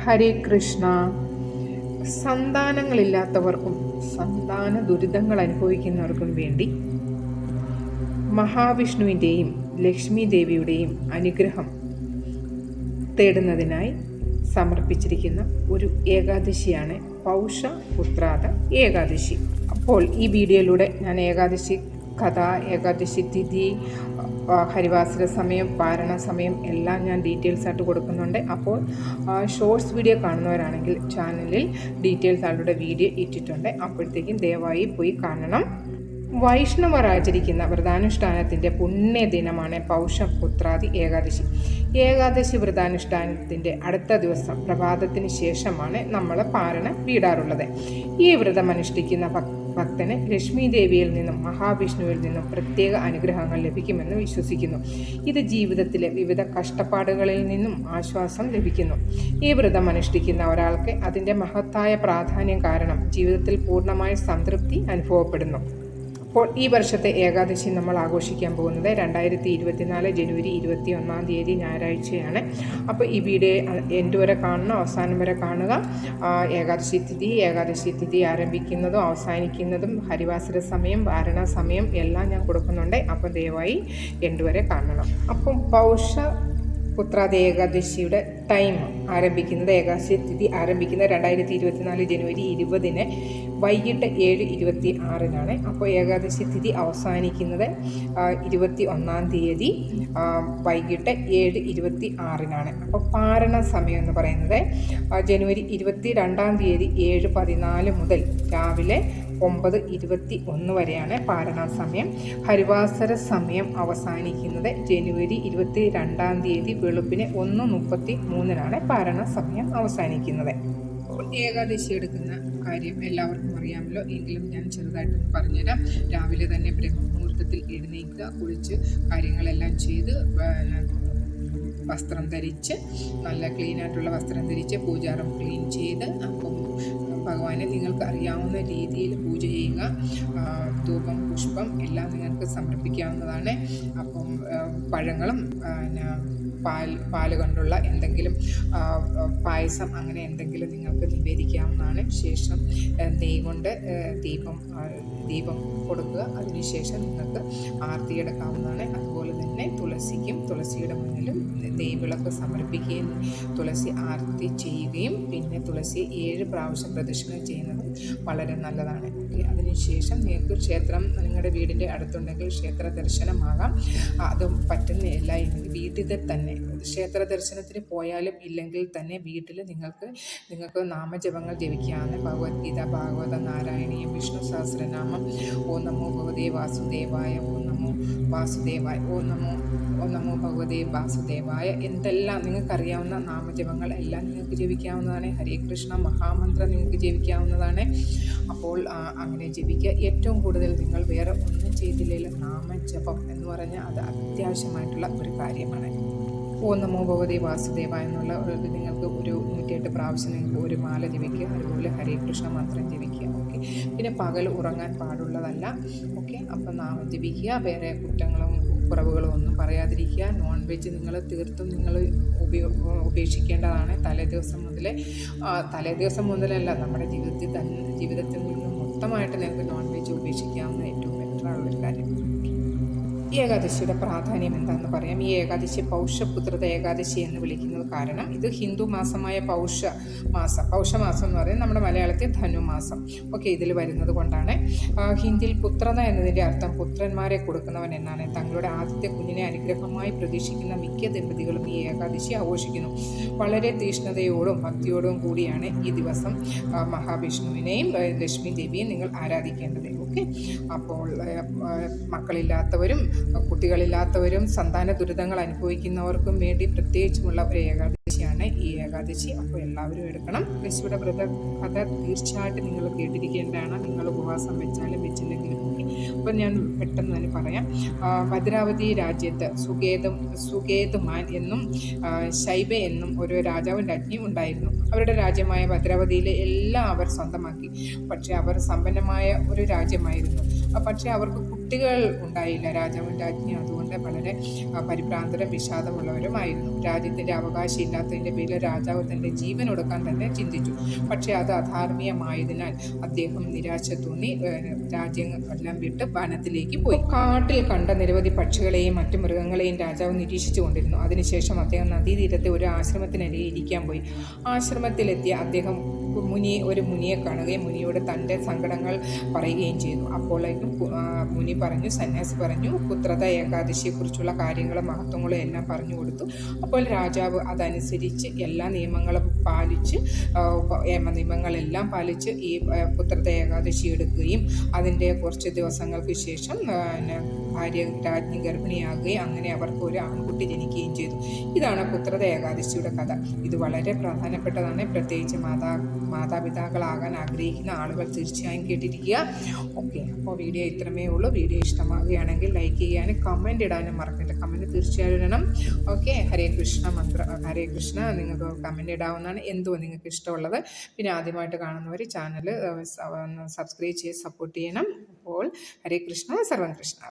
ഹരേ കൃഷ്ണ. സന്താനങ്ങളില്ലാത്തവർക്കും സന്താന ദുരിതങ്ങൾ അനുഭവിക്കുന്നവർക്കും വേണ്ടി മഹാവിഷ്ണുവിൻ്റെയും ലക്ഷ്മി ദേവിയുടെയും അനുഗ്രഹം തേടുന്നതിനായി സമർപ്പിച്ചിരിക്കുന്ന ഒരു ഏകാദശിയാണ് പൗഷ പുത്രാദ ഏകാദശി. അപ്പോൾ ഈ വീഡിയോയിലൂടെ ഞാൻ ഏകാദശി കഥ, ഏകാദശി തിഥി, ഹരിവാസര സമയം, പാരണ സമയം എല്ലാം ഞാൻ ഡീറ്റെയിൽസ് ആയിട്ട് കൊടുക്കുന്നുണ്ട്. അപ്പോൾ ഷോർട്സ് വീഡിയോ കാണുന്നവരാണെങ്കിൽ ചാനലിൽ ഡീറ്റെയിൽസ് ആയിട്ടുള്ള വീഡിയോ ഇട്ടിട്ടുണ്ട്. അപ്പോഴത്തേക്കും ദയവായി പോയി കാണണം. വൈഷ്ണവർ ആചരിക്കുന്ന വ്രതാനുഷ്ഠാനത്തിൻ്റെ പുണ്യദിനമാണ് പൗഷപുത്രാദി ഏകാദശി. ഏകാദശി വ്രതാനുഷ്ഠാനത്തിൻ്റെ അടുത്ത ദിവസം പ്രഭാതത്തിന് ശേഷമാണ് നമ്മൾ പാരണ വീടാറുള്ളത്. ഈ വ്രതം അനുഷ്ഠിക്കുന്ന ഭക്തന് ലക്ഷ്മി ദേവിയിൽ നിന്നും മഹാവിഷ്ണുവിൽ നിന്നും പ്രത്യേക അനുഗ്രഹങ്ങൾ ലഭിക്കുമെന്ന് വിശ്വസിക്കുന്നു. ഇത് ജീവിതത്തിലെ വിവിധ കഷ്ടപ്പാടുകളിൽ നിന്നും ആശ്വാസം ലഭിക്കുന്നു. ഈ വ്രതം അനുഷ്ഠിക്കുന്ന ഒരാൾക്ക് അതിൻ്റെ മഹത്തായ പ്രാധാന്യം കാരണം ജീവിതത്തിൽ പൂർണ്ണമായ സംതൃപ്തി അനുഭവപ്പെടുന്നു. അപ്പോൾ ഈ വർഷത്തെ ഏകാദശി നമ്മൾ ആഘോഷിക്കാൻ പോകുന്നത് 2024 ജനുവരി 21 ഞായറാഴ്ചയാണ്. അപ്പോൾ ഈ വീഡിയോ എൻഡ് വരെ കാണണം, അവസാനം വരെ കാണുക. ഏകാദശി തിഥി ആരംഭിക്കുന്നതും അവസാനിക്കുന്നതും ഹരിവാസര സമയം, വാരണ സമയം എല്ലാം ഞാൻ കൊടുക്കുന്നുണ്ട്. അപ്പോൾ ദയവായി എൻഡ് വരെ കാണണം. അപ്പം പൗഷ പുത്രാദ ഏകാദശിയുടെ ടൈം ആരംഭിക്കുന്നത്, ഏകാദശി തിഥി ആരംഭിക്കുന്നത് 2024 ജനുവരി 20 വൈകിട്ട് 7:26 അപ്പോൾ ഏകാദശി തിഥി അവസാനിക്കുന്നത് 21 വൈകിട്ട് 7:26 അപ്പോൾ പാരണ സമയം എന്ന് പറയുന്നത് ജനുവരി 22 7:14 മുതൽ രാവിലെ 9:21 വരെയാണ് പാരണ സമയം. ഹരിവാസര സമയം അവസാനിക്കുന്നത് ജനുവരി 22 വെളുപ്പിന് 1:33 പാരണ സമയം അവസാനിക്കുന്നത്. ഏകാദശി എടുക്കുന്ന കാര്യം എല്ലാവർക്കും അറിയാമല്ലോ, എങ്കിലും ഞാൻ ചെറുതായിട്ടൊന്ന് പറഞ്ഞുതരാം. രാവിലെ തന്നെ ബ്രഹ്മമുഹൂർത്തത്തിൽ എഴുന്നേൽക്കുക, കുളിച്ച് കാര്യങ്ങളെല്ലാം ചെയ്ത് വസ്ത്രം ധരിച്ച്, നല്ല ക്ലീനായിട്ടുള്ള വസ്ത്രം ധരിച്ച് പൂജാറം ക്ലീൻ ചെയ്ത്, അപ്പം ഭഗവാനെ നിങ്ങൾക്ക് അറിയാവുന്ന രീതിയിൽ പൂജ ചെയ്യുക. ധൂപം, പുഷ്പം എല്ലാം നിങ്ങൾക്ക് സമർപ്പിക്കാവുന്നതാണ്. അപ്പം പഴങ്ങളും പാല് കൊണ്ടുള്ള എന്തെങ്കിലും പായസം അങ്ങനെ എന്തെങ്കിലും നിങ്ങൾക്ക് നിവേദിക്കാവുന്നതാണ്. ശേഷം നെയ്യ് കൊണ്ട് ദീപം കൊടുക്കുക. അതിനുശേഷം നിങ്ങൾക്ക് ആർത്തി എടുക്കാവുന്നതാണ്. അതുപോലെ തന്നെ തുളസിയുടെ മുന്നിലും നെയ്വിളക്ക് സമർപ്പിക്കുകയും തുളസി ആർത്തി ചെയ്യുകയും പിന്നെ തുളസി 7 പ്രാവശ്യം പ്രദക്ഷിണം ചെയ്യുന്നതും വളരെ നല്ലതാണ്. അതിനുശേഷം നിങ്ങൾക്ക് ക്ഷേത്രം നിങ്ങളുടെ വീടിൻ്റെ അടുത്തുണ്ടെങ്കിൽ ക്ഷേത്ര ദർശനമാകാം. അതും പറ്റുന്നില്ല എങ്കിൽ വീട്ടിൽ തന്നെ ക്ഷേത്ര ദർശനത്തിന് പോയാലും ഇല്ലെങ്കിൽ തന്നെ വീട്ടിൽ നിങ്ങൾക്ക് നാമജപങ്ങൾ ജപിക്കാവുന്ന ഭഗവത്ഗീത, ഭാഗവത, നാരായണീയം, വിഷ്ണു സഹസ്രനാമം, ഓം നമോ ഭഗവതേ വാസുദേവായ, ഓം നമോ വാസുദേവായ, ഓം നമോ ഭഗവതേ വാസുദേവായ എന്തെല്ലാം നിങ്ങൾക്കറിയാവുന്ന നാമജപങ്ങൾ എല്ലാം നിങ്ങൾക്ക് ജപിക്കാവുന്നതാണ്. ഹരേ കൃഷ്ണ മഹാമന്ത്രം നിങ്ങൾക്ക് ജപിക്കാവുന്നതാണ്. അപ്പോൾ അങ്ങനെ ജപിക്കുക. ഏറ്റവും കൂടുതൽ നിങ്ങൾ വേറെ ഒന്നും ചെയ്തില്ലെങ്കിൽ നാമജപം എന്ന് പറഞ്ഞാൽ അത് അത്യാവശ്യമായിട്ടുള്ള ഒരു കാര്യമാണ്. ഓം നമോ ഭഗവതേ വാസുദേവ എന്നുള്ള നിങ്ങൾക്ക് ഒരു 108 പ്രാവശ്യം നിങ്ങൾക്ക് ഒരു മാല ജപിക്കുക. അതുപോലെ ഹരേ കൃഷ്ണ മന്ത്രം ജപിക്കുക. ഓക്കെ, പിന്നെ പകൽ ഉറങ്ങാൻ പാടുള്ളതല്ല. ഓക്കെ, അപ്പം നാമം ജപിക്കുക. വേറെ കുറ്റങ്ങളും കുറവുകളും ഒന്നും പറയാതിരിക്കുക. നോൺ വെജ് നിങ്ങൾ തീർത്തും നിങ്ങൾ ഉപേക്ഷിക്കേണ്ടതാണ്. തലേദിവസം മുതലല്ല, നമ്മുടെ ജീവിതത്തിൽ നിന്ന് മൊത്തമായിട്ട് നിങ്ങൾക്ക് നോൺ വെജ് ഉപേക്ഷിക്കാവുന്ന ഏറ്റവും ബെറ്ററായുള്ളൊരു കാര്യം. ഏകാദശിയുടെ പ്രാധാന്യം എന്താണെന്ന് പറയാം. ഈ ഏകാദശി പൗഷപുത്രത ഏകാദശി എന്ന് വിളിക്കുന്നത് കാരണം ഇത് ഹിന്ദു മാസമായ പൗഷമാസം എന്ന് പറയുന്നത് നമ്മുടെ മലയാളത്തിൽ ധനുമാസം ഇതിൽ വരുന്നത് കൊണ്ടാണ്. ഹിന്ദിയിൽ പുത്രത എന്നതിൻ്റെ അർത്ഥം പുത്രന്മാരെ കൊടുക്കുന്നവൻ എന്നാണ്. തങ്ങളുടെ ആദ്യത്തെ കുഞ്ഞിനെ അനുഗ്രഹമായി പ്രതീക്ഷിക്കുന്ന മിക്ക ദമ്പതികളും ഈ ഏകാദശി ആഘോഷിക്കുന്നു. വളരെ തീഷ്ണതയോടും ഭക്തിയോടും കൂടിയാണ് ഈ ദിവസം മഹാവിഷ്ണുവിനെയും ലക്ഷ്മി ദേവിയെയും നിങ്ങൾ ആരാധിക്കേണ്ടത്. ഓക്കെ, അപ്പോൾ മക്കളില്ലാത്തവരും കുട്ടികളില്ലാത്തവരും സന്താന ദുരിതങ്ങൾ അനുഭവിക്കുന്നവർക്കും വേണ്ടി പ്രത്യേകിച്ചുമുള്ള ഒരു ഏകാദശിയാണ് ഈ ഏകാദശി. അപ്പോൾ എല്ലാവരും എടുക്കണം. ഋഷിയുടെ വ്രത കഥ തീർച്ചയായിട്ടും നിങ്ങൾ കേട്ടിരിക്കേണ്ടതാണ്. നിങ്ങൾ ഉപവാസം വെച്ചാലും വെച്ചില്ലെങ്കിലും. അപ്പോൾ ഞാൻ പെട്ടെന്ന് തന്നെ പറയാം. ഭദ്രാവതി രാജ്യത്ത് സുകേതുമാൻ എന്നും ശൈബ എന്നും ഒരു രാജാവും രാജ്ഞിയും ഉണ്ടായിരുന്നു. അവരുടെ രാജ്യമായ ഭദ്രാവതിയിലെ എല്ലാം അവർ സ്വന്തമാക്കി. പക്ഷേ അവർ സമ്പന്നമായ ഒരു രാജ്യമായിരുന്നു. പക്ഷേ അവർക്ക് കുട്ടികൾ ഉണ്ടായില്ല രാജാവും രാജ്ഞിയും. അതുകൊണ്ട് കുട്ടികളുടെ വളരെ പരിഭ്രാന്തരും വിഷാദമുള്ളവരുമായിരുന്നു. രാജ്യത്തിൻ്റെ അവകാശമില്ലാത്തതിൻ്റെ പേരിൽ രാജാവ് തൻ്റെ ജീവൻ ഒടുക്കാൻ തന്നെ ചിന്തിച്ചു. പക്ഷേ അത് അധാർമികമായതിനാൽ അദ്ദേഹം നിരാശ തോന്നി രാജ്യം എല്ലാം വിട്ട് വനത്തിലേക്ക് പോയി. കാട്ടിൽ കണ്ട നിരവധി പക്ഷികളെയും മറ്റു മൃഗങ്ങളെയും രാജാവ് നിരീക്ഷിച്ചു കൊണ്ടിരുന്നു. അതിനുശേഷം അദ്ദേഹം നദീതീരത്തെ ഒരു ആശ്രമത്തിനരികെ ഇരിക്കാൻ പോയി. ആശ്രമത്തിലെത്തിയ അദ്ദേഹം ഒരു മുനിയെ കാണുകയും മുനിയോട് തൻ്റെ സങ്കടങ്ങൾ പറയുകയും ചെയ്തു. അപ്പോഴേക്കും മുനി പറഞ്ഞു, സന്യാസി പറഞ്ഞു, പുത്രത ഏകാദശിയെക്കുറിച്ചുള്ള കാര്യങ്ങളും മഹത്വങ്ങളും എല്ലാം പറഞ്ഞു കൊടുത്തു. അപ്പോൾ രാജാവ് അതനുസരിച്ച് എല്ലാ നിയമങ്ങളും പാലിച്ച് നിയമങ്ങളെല്ലാം പാലിച്ച് ഈ പുത്രത ഏകാദശി എടുക്കുകയും അതിൻ്റെ കുറച്ച് ദിവസങ്ങൾക്ക് ശേഷം ഭാര്യ രാജ്ഞി ഗർഭിണിയാകുകയും അങ്ങനെ അവർക്ക് ഒരു ആൺകുട്ടി ജനിക്കുകയും ചെയ്തു. ഇതാണ് പുത്രത ഏകാദശിയുടെ കഥ. ഇത് വളരെ പ്രധാനപ്പെട്ടതാണ്. പ്രത്യേകിച്ച് മാതാപിതാക്കളാകാൻ ആഗ്രഹിക്കുന്ന ആളുകൾ തീർച്ചയായും കേട്ടിരിക്കുക. ഓക്കെ, അപ്പോൾ വീഡിയോ ഇത്രമേ ഉള്ളൂ. വീഡിയോ ഇഷ്ടമാകുകയാണെങ്കിൽ ലൈക്ക് ചെയ്യാനും കമൻറ്റ് ഇടാനും മറക്കില്ല. കമൻറ്റ് തീർച്ചയായും ഇടണം. ഓക്കെ, ഹരേ കൃഷ്ണ നിങ്ങൾക്ക് കമൻറ്റ് ഇടാവുന്നതാണ്, എന്തോ നിങ്ങൾക്ക് ഇഷ്ടമുള്ളത്. പിന്നെ ആദ്യമായിട്ട് കാണുന്നവർ ചാനൽ സബ്സ്ക്രൈബ് ചെയ്ത് സപ്പോർട്ട് ചെയ്യണം. അപ്പോൾ ഹരേ കൃഷ്ണ, സർവം കൃഷ്ണ.